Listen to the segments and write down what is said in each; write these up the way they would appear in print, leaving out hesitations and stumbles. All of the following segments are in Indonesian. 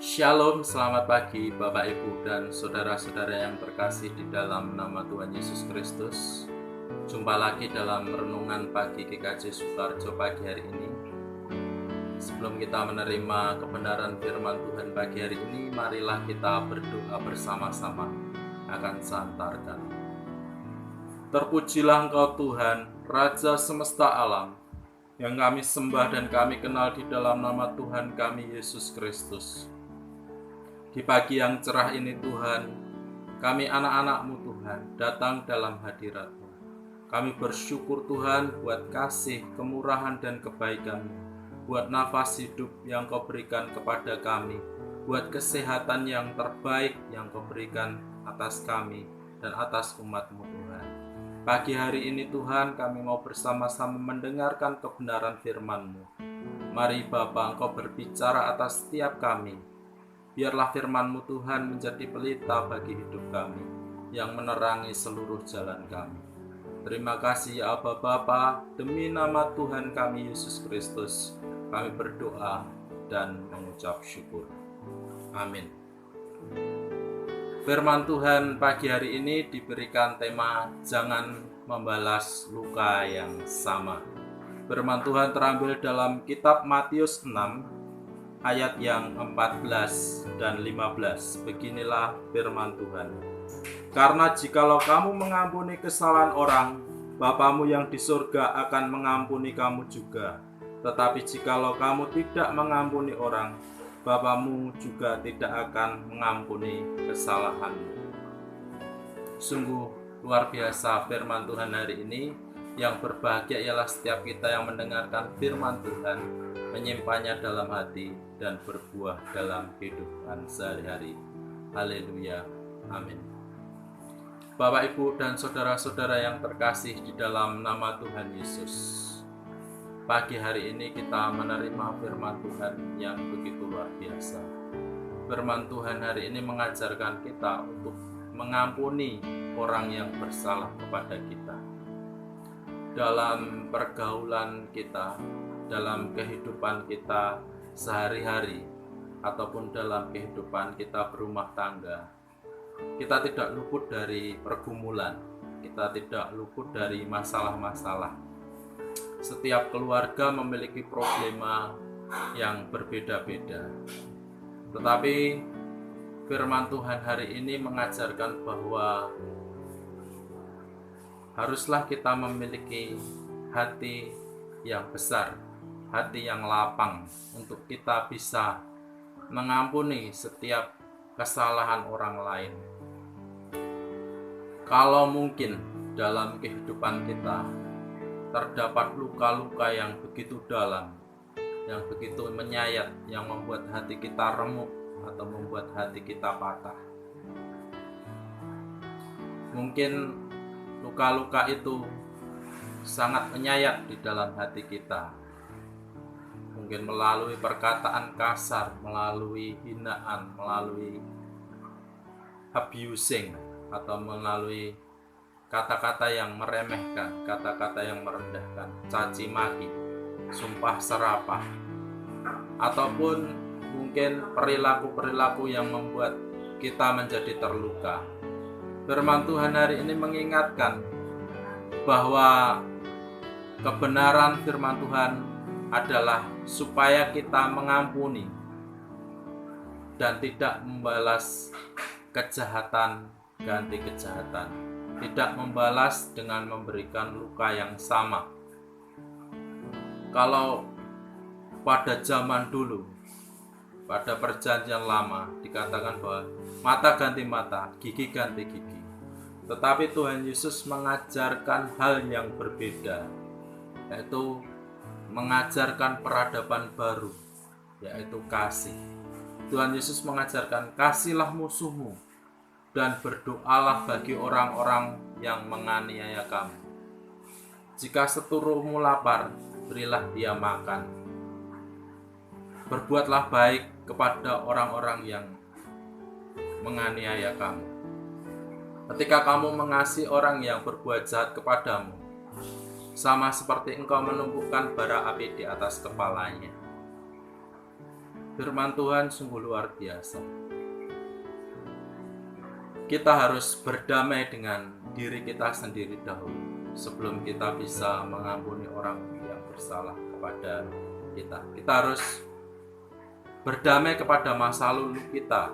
Shalom, selamat pagi Bapak Ibu dan saudara-saudara yang terkasih di dalam nama Tuhan Yesus Kristus. Jumpa lagi dalam renungan pagi GKJ Sukoharjo pagi hari ini. Sebelum kita menerima kebenaran firman Tuhan pagi hari ini, marilah kita berdoa bersama-sama akan santarkan. Terpujilah Engkau Tuhan, Raja semesta alam, yang kami sembah dan kami kenal di dalam nama Tuhan kami Yesus Kristus. Di pagi yang cerah ini Tuhan, kami anak-anak-Mu Tuhan datang dalam hadirat-Mu. Kami bersyukur Tuhan buat kasih, kemurahan dan kebaikan-Mu, buat nafas hidup yang Kau berikan kepada kami, buat kesehatan yang terbaik yang Kau berikan atas kami dan atas umat-Mu Tuhan. Pagi hari ini Tuhan, kami mau bersama-sama mendengarkan kebenaran firman-Mu. Mari Bapa, Engkau berbicara atas setiap kami. Biarlah firman-Mu Tuhan menjadi pelita bagi hidup kami, yang menerangi seluruh jalan kami. Terima kasih ya Aba Bapa, demi nama Tuhan kami Yesus Kristus, kami berdoa dan mengucap syukur. Amin. Firman Tuhan pagi hari ini diberikan tema jangan membalas luka yang sama. Firman Tuhan terambil dalam kitab Matius 6 ayat yang 14 dan 15. Beginilah firman Tuhan. Karena jikalau kamu mengampuni kesalahan orang, Bapamu yang di surga akan mengampuni kamu juga. Tetapi jikalau kamu tidak mengampuni orang, Bapamu juga tidak akan mengampuni kesalahanmu. Sungguh luar biasa firman Tuhan hari ini. Yang berbahagia ialah setiap kita yang mendengarkan firman Tuhan, menyimpannya dalam hati dan berbuah dalam kehidupan sehari-hari. Haleluya. Amin. Bapak, Ibu, dan saudara-saudara yang terkasih di dalam nama Tuhan Yesus. Pagi hari ini kita menerima firman Tuhan yang begitu luar biasa. Firman Tuhan hari ini mengajarkan kita untuk mengampuni orang yang bersalah kepada kita. Dalam pergaulan kita, dalam kehidupan kita sehari-hari, ataupun dalam kehidupan kita berumah tangga, kita tidak luput dari pergumulan, kita tidak luput dari masalah-masalah. Setiap keluarga memiliki problema yang berbeda-beda. Tetapi firman Tuhan hari ini mengajarkan bahwa haruslah kita memiliki hati yang besar, hati yang lapang untuk kita bisa mengampuni setiap kesalahan orang lain. Kalau mungkin dalam kehidupan kita terdapat luka-luka yang begitu dalam, yang begitu menyayat, yang membuat hati kita remuk atau membuat hati kita patah. Mungkin luka-luka itu sangat menyayat di dalam hati kita. Mungkin melalui perkataan kasar, melalui hinaan, melalui abusing, atau melalui kata-kata yang meremehkan, kata-kata yang merendahkan, caci maki, sumpah serapah, ataupun mungkin perilaku-perilaku yang membuat kita menjadi terluka. Firman Tuhan hari ini mengingatkan bahwa kebenaran firman Tuhan adalah supaya kita mengampuni dan tidak membalas kejahatan ganti kejahatan, tidak membalas dengan memberikan luka yang sama. Kalau pada zaman dulu, pada perjanjian lama dikatakan bahwa mata ganti mata, gigi ganti gigi. Tetapi Tuhan Yesus mengajarkan hal yang berbeda, yaitu mengajarkan peradaban baru, yaitu kasih. Tuhan Yesus mengajarkan kasihlah musuhmu dan berdoalah bagi orang-orang yang menganiaya kamu. Jika seturuhmu lapar, berilah dia makan. Berbuatlah baik kepada orang-orang yang menganiaya kamu. Ketika kamu mengasihi orang yang berbuat jahat kepadamu, sama seperti engkau menumpukan bara api di atas kepalanya. Firman Tuhan sungguh luar biasa. Kita harus berdamai dengan diri kita sendiri dahulu sebelum kita bisa mengampuni orang yang bersalah kepada kita. Kita harus berdamai kepada masa lalu kita.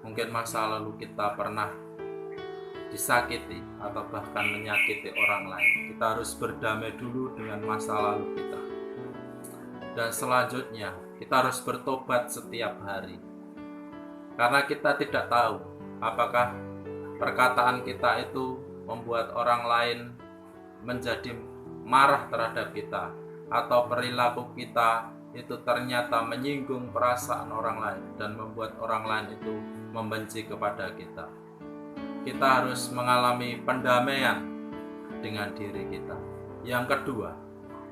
Mungkin masa lalu kita pernah disakiti atau bahkan menyakiti orang lain. Kita harus berdamai dulu dengan masa lalu kita. Dan selanjutnya kita harus bertobat setiap hari. Karena kita tidak tahu apakah perkataan kita itu membuat orang lain menjadi marah terhadap kita, atau perilaku kita itu ternyata menyinggung perasaan orang lain dan membuat orang lain itu membenci kepada kita. Kita harus mengalami pendamaian dengan diri kita. Yang kedua,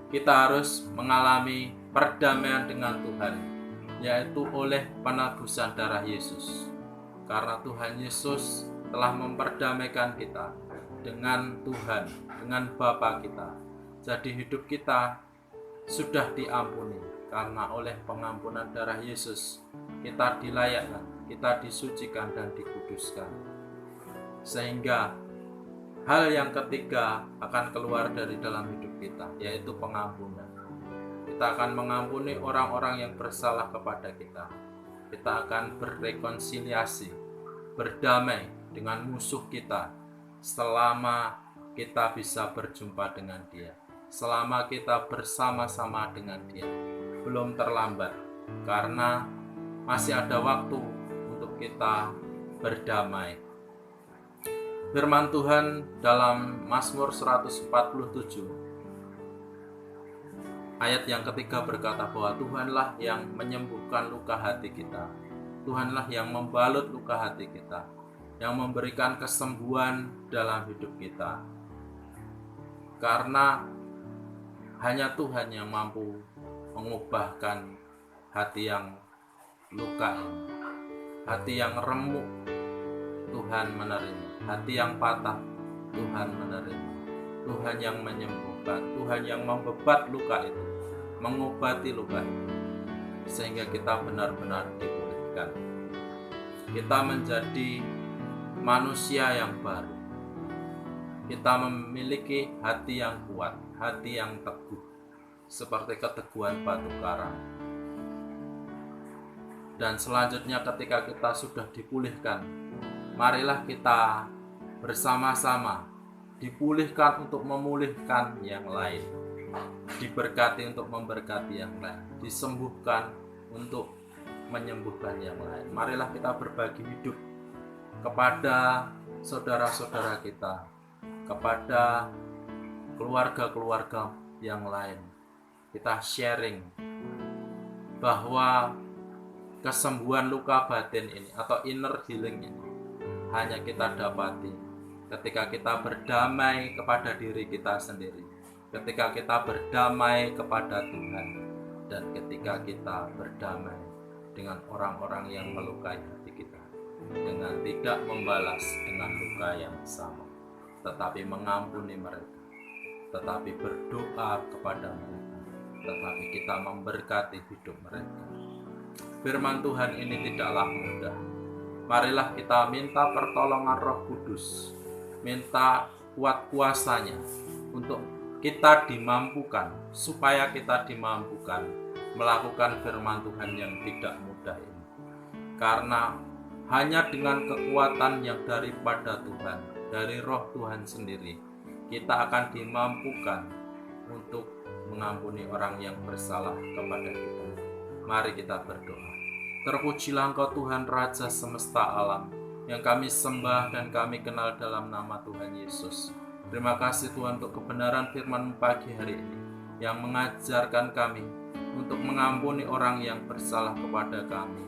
kita harus mengalami perdamaian dengan Tuhan, yaitu oleh penebusan darah Yesus. Karena Tuhan Yesus telah memperdamaikan kita dengan Tuhan, dengan Bapa kita. Jadi hidup kita sudah diampuni, karena oleh pengampunan darah Yesus kita dilayakkan, kita disucikan dan dikuduskan. Sehingga hal yang ketiga akan keluar dari dalam hidup kita, yaitu pengampunan. Kita akan mengampuni orang-orang yang bersalah kepada kita. Kita akan berrekonsiliasi, berdamai dengan musuh kita selama kita bisa berjumpa dengan dia, selama kita bersama-sama dengan dia. Belum terlambat, karena masih ada waktu untuk kita berdamai. Firman Tuhan dalam Mazmur 147 ayat yang ketiga berkata bahwa Tuhanlah yang menyembuhkan luka hati kita. Tuhanlah yang membalut luka hati kita, yang memberikan kesembuhan dalam hidup kita. Karena hanya Tuhan yang mampu mengubahkan hati yang luka ini. Hati yang remuk Tuhan menerima, hati yang patah Tuhan menerima. Tuhan yang menyembuhkan, Tuhan yang membebat luka itu, mengobati luka itu, sehingga kita benar-benar dipulihkan. Kita menjadi manusia yang baru. Kita memiliki hati yang kuat, hati yang teguh, seperti keteguhan batu karang. Dan selanjutnya ketika kita sudah dipulihkan, marilah kita bersama-sama dipulihkan untuk memulihkan yang lain, diberkati untuk memberkati yang lain, disembuhkan untuk menyembuhkan yang lain. Marilah kita berbagi hidup kepada saudara-saudara kita, kepada keluarga-keluarga yang lain. Kita sharing bahwa kesembuhan luka batin ini atau inner healing ini hanya kita dapati ketika kita berdamai kepada diri kita sendiri, ketika kita berdamai kepada Tuhan, dan ketika kita berdamai dengan orang-orang yang melukai hati kita, dengan tidak membalas dengan luka yang sama, tetapi mengampuni mereka, tetapi berdoa kepada mereka, tetapi kita memberkati hidup mereka. Firman Tuhan ini tidaklah mudah. Marilah kita minta pertolongan Roh Kudus, minta kuat kuasanya untuk kita dimampukan, supaya kita dimampukan melakukan firman Tuhan yang tidak mudah ini. Karena hanya dengan kekuatan yang daripada Tuhan, dari Roh Tuhan sendiri, kita akan dimampukan untuk mengampuni orang yang bersalah kepada kita. Mari kita berdoa. Terpujilah Engkau Tuhan Raja semesta alam, yang kami sembah dan kami kenal dalam nama Tuhan Yesus. Terima kasih Tuhan untuk kebenaran firman pagi hari ini, yang mengajarkan kami untuk mengampuni orang yang bersalah kepada kami.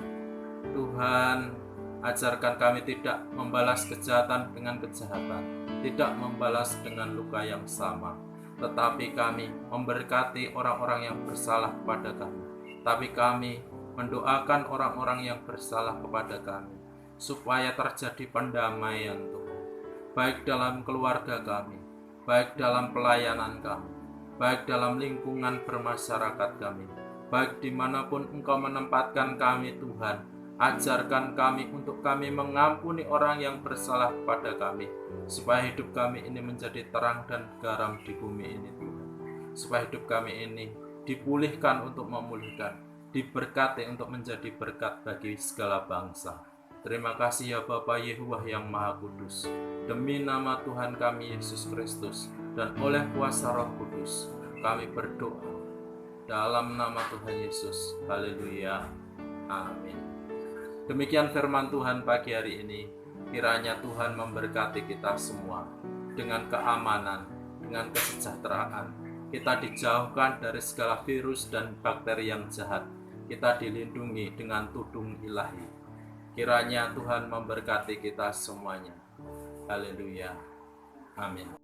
Tuhan, ajarkan kami tidak membalas kejahatan dengan kejahatan, tidak membalas dengan luka yang sama, tetapi kami memberkati orang-orang yang bersalah kepada kami. Tapi kami mendoakan orang-orang yang bersalah kepada kami, supaya terjadi pendamaian Tuhan, baik dalam keluarga kami, baik dalam pelayanan kami, baik dalam lingkungan bermasyarakat kami, baik dimanapun Engkau menempatkan kami Tuhan. Ajarkan kami untuk kami mengampuni orang yang bersalah kepada kami, supaya hidup kami ini menjadi terang dan garam di bumi ini Tuhan. Supaya hidup kami ini dipulihkan untuk memulihkan, diberkati untuk menjadi berkat bagi segala bangsa. Terima kasih ya Bapa Yehuwah yang Maha Kudus. Demi nama Tuhan kami Yesus Kristus dan oleh kuasa Roh Kudus, kami berdoa dalam nama Tuhan Yesus. Haleluya. Amin. Demikian firman Tuhan pagi hari ini. Kiranya Tuhan memberkati kita semua dengan keamanan, dengan kesejahteraan. Kita dijauhkan dari segala virus dan bakteri yang jahat. Kita dilindungi dengan tudung ilahi. Kiranya Tuhan memberkati kita semuanya. Haleluya. Amin.